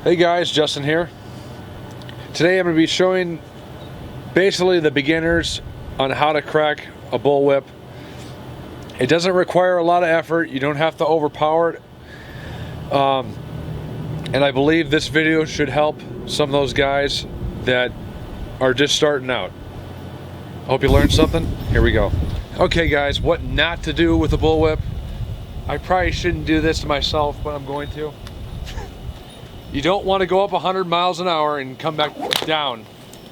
Hey guys, Justin here. Today I'm going to be showing basically the beginners on how to crack a bullwhip. It doesn't require a lot of effort. You don't have to overpower it. And I believe this video should help some of those guys that are just starting out. I hope you learned something. Here we go. Okay guys, what not to do with a bullwhip. I probably shouldn't do this to myself, but I'm going to. You don't want to go up 100 miles an hour and come back down.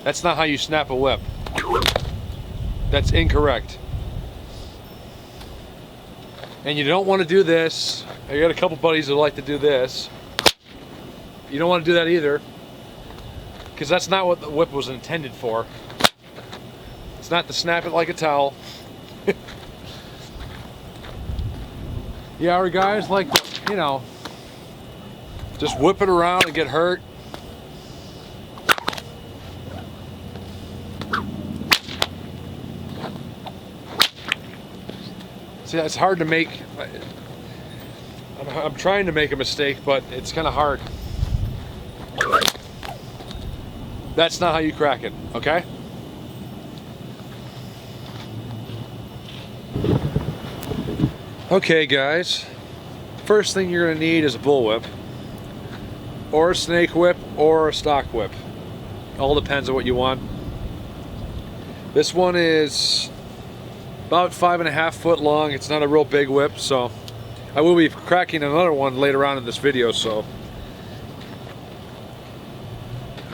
That's not how you snap a whip. That's incorrect. And you don't want to do this. I got a couple buddies that like to do this. You don't want to do that either, because that's not what the whip was intended for. It's not to snap it like a towel. Yeah, our guys like, you know, just whip it around and get hurt. See, it's hard to make. I'm trying to make a mistake, but it's kind of hard. That's not how you crack it, okay? Okay guys, first thing you're going to need is a bullwhip, or a snake whip, or a stock whip. All depends on what you want. This one is about 5.5 foot long. It's not a real big whip, so I will be cracking another one later on in this video. So,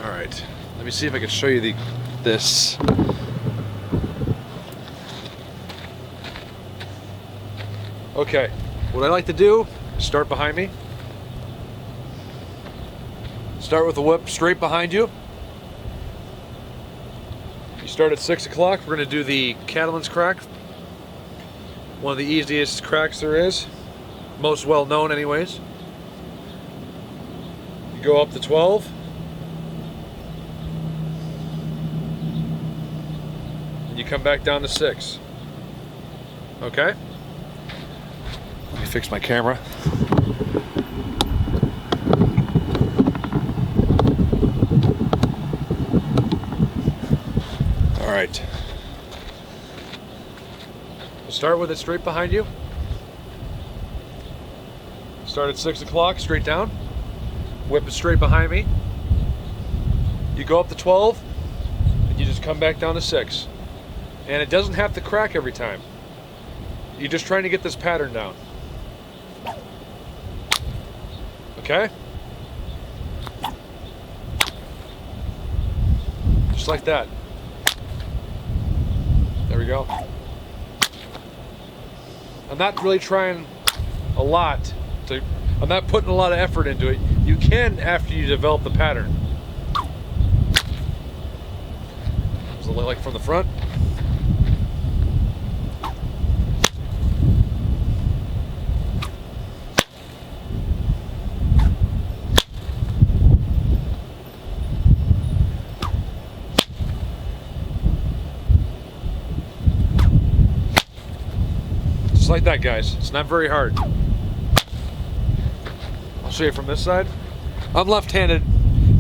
all right, let me see if I can show you this. Okay, what I like to do is start behind me. Start with the whip straight behind you. You start at 6 o'clock. We're going to do the cattleman's crack. One of the easiest cracks there is. Most well known anyways. You go up to 12. And you come back down to 6. Okay? Let me fix my camera. All right. We'll start with it straight behind you. Start at 6 o'clock, straight down. Whip it straight behind me. You go up to 12, and you just come back down to 6. And it doesn't have to crack every time. You're just trying to get this pattern down. Okay? Just like that. There we go. I'm not really trying a lot to, I'm not putting a lot of effort into it. You can after you develop the pattern. Does it look like from the front? Like that, guys. It's not very hard. I'll show you from this side. I'm left-handed.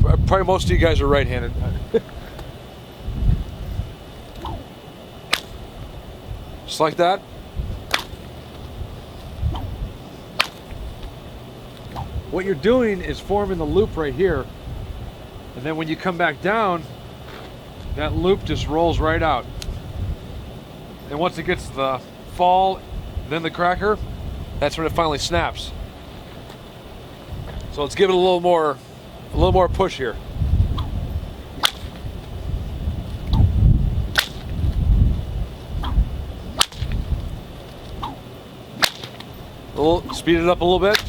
Probably most of you guys are right-handed. Just like that. What you're doing is forming the loop right here, and then when you come back down, that loop just rolls right out. And once it gets to the fall, then the cracker, that's when it finally snaps. So let's give it a little more push here. Speed it up a little bit.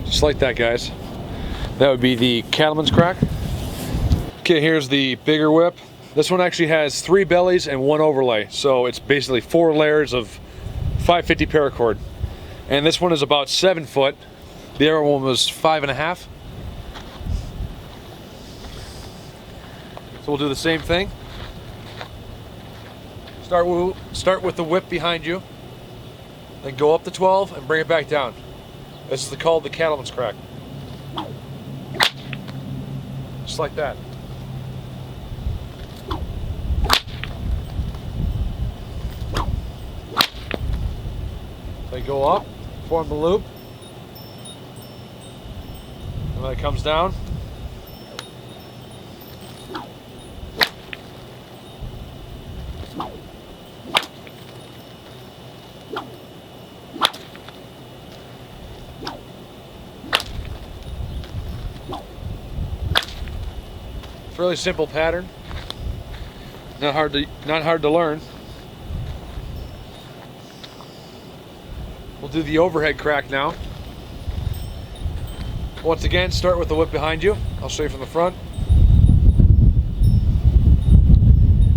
Just like that, guys. That would be the cattleman's crack. Okay, here's the bigger whip. This one actually has 3 bellies and 1 overlay, so it's basically 4 layers of 550 paracord. And this one is about 7 foot, The other one was 5.5. So we'll do the same thing. Start with the whip behind you, then go up to 12 and bring it back down. This is called the cattleman's crack. Just like that. They go up, form the loop, and when it comes down, fairly simple pattern, not hard to learn. We'll do the overhead crack now. Once again, start with the whip behind you. I'll show you from the front.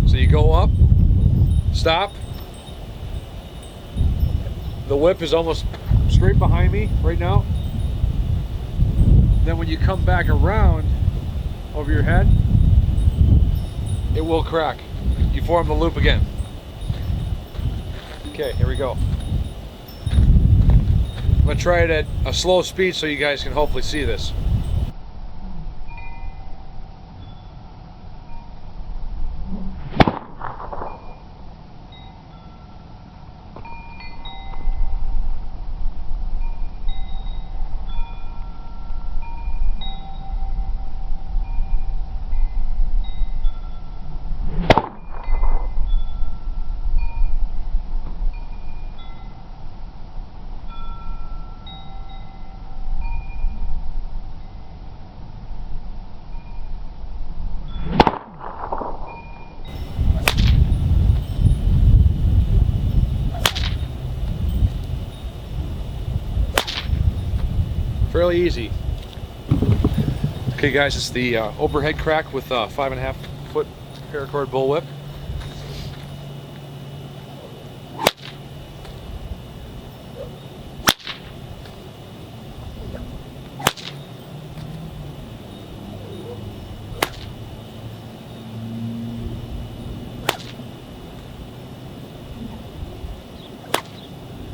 So you go up, stop. The whip is almost straight behind me right now. Then when you come back around over your head, it will crack. You form the loop again. Okay, here we go. I'm going to try it at a slow speed so you guys can hopefully see this. Fairly easy. Okay guys, it's the overhead crack with a 5.5 foot paracord bullwhip.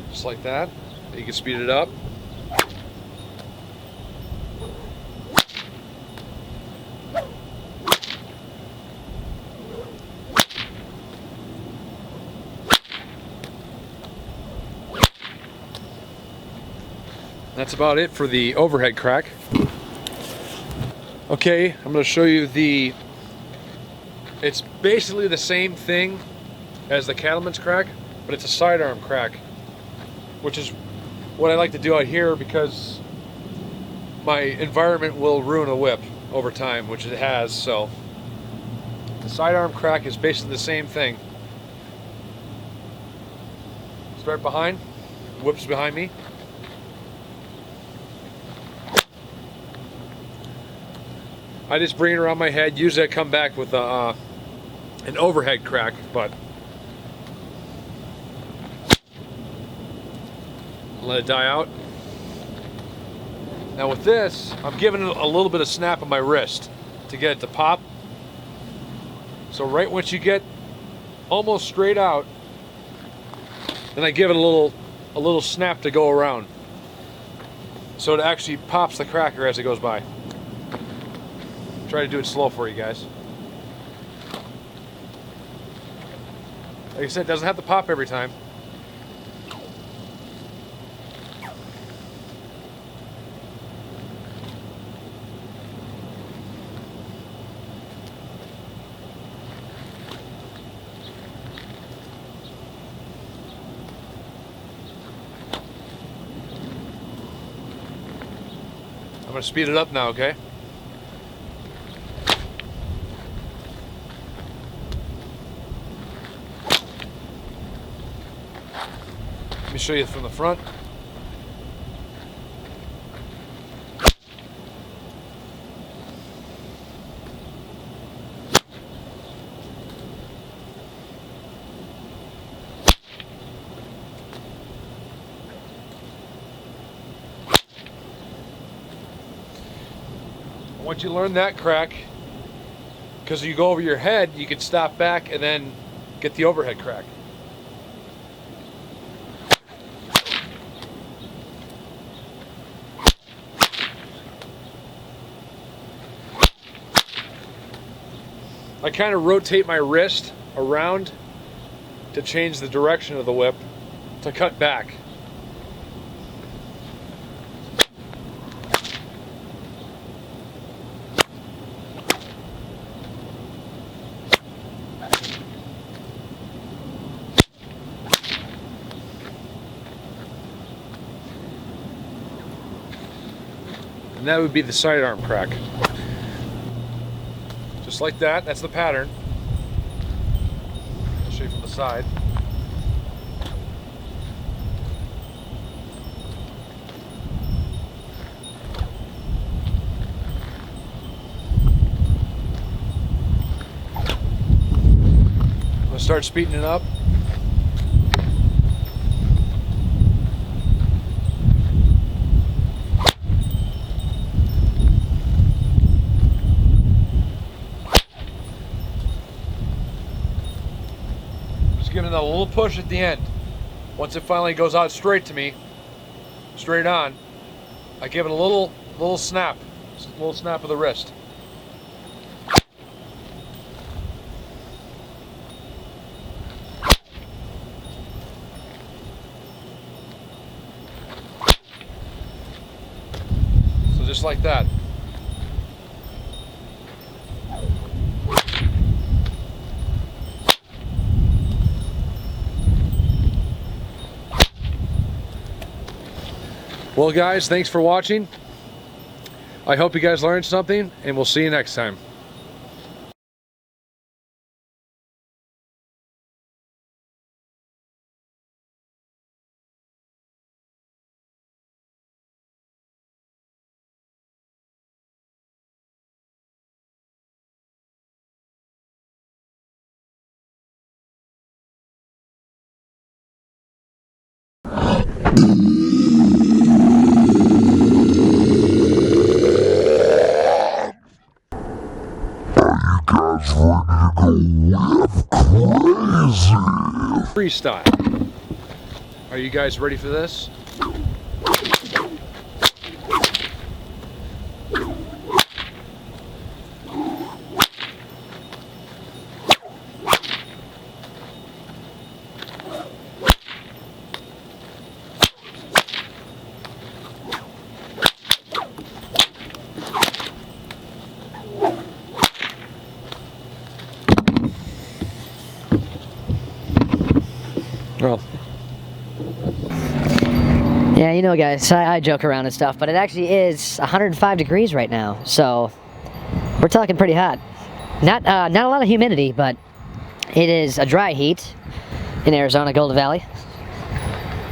Just like that. You can speed it up. That's about it for the overhead crack. Okay, I'm going to show you it's basically the same thing as the cattleman's crack, but it's a sidearm crack, which is what I like to do out here because my environment will ruin a whip over time, which it has. So the sidearm crack is basically the same thing. Start behind, whip's behind me. I just bring it around my head. Usually I come back with an overhead crack, but let it die out. Now with this, I'm giving it a little bit of snap on my wrist to get it to pop. So right once you get almost straight out, then I give it a little snap to go around. So it actually pops the cracker as it goes by. Try to do it slow for you guys. Like I said, it doesn't have to pop every time. I'm going to speed it up now, okay? Let me show you from the front. Once you learn that crack, because you go over your head, you can stop back and then get the overhead crack. I kind of rotate my wrist around to change the direction of the whip to cut back. And that would be the sidearm crack. Just like that, that's the pattern. I'll show you from the side. I'm gonna start speeding it up. Giving it a little push at the end. Once it finally goes out straight to me, straight on, I give it a little snap, a little snap of the wrist. So just like that. Well guys, thanks for watching. I hope you guys learned something, and we'll see you next time. Freestyle. Are you guys ready for this? Well, yeah, you know guys, I joke around and stuff, but it actually is 105 degrees right now, so we're talking pretty hot. Not a lot of humidity, but it is a dry heat in Arizona, Golden Valley.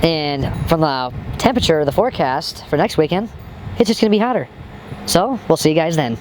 And from the temperature of the forecast for next weekend, it's just going to be hotter. So, we'll see you guys then.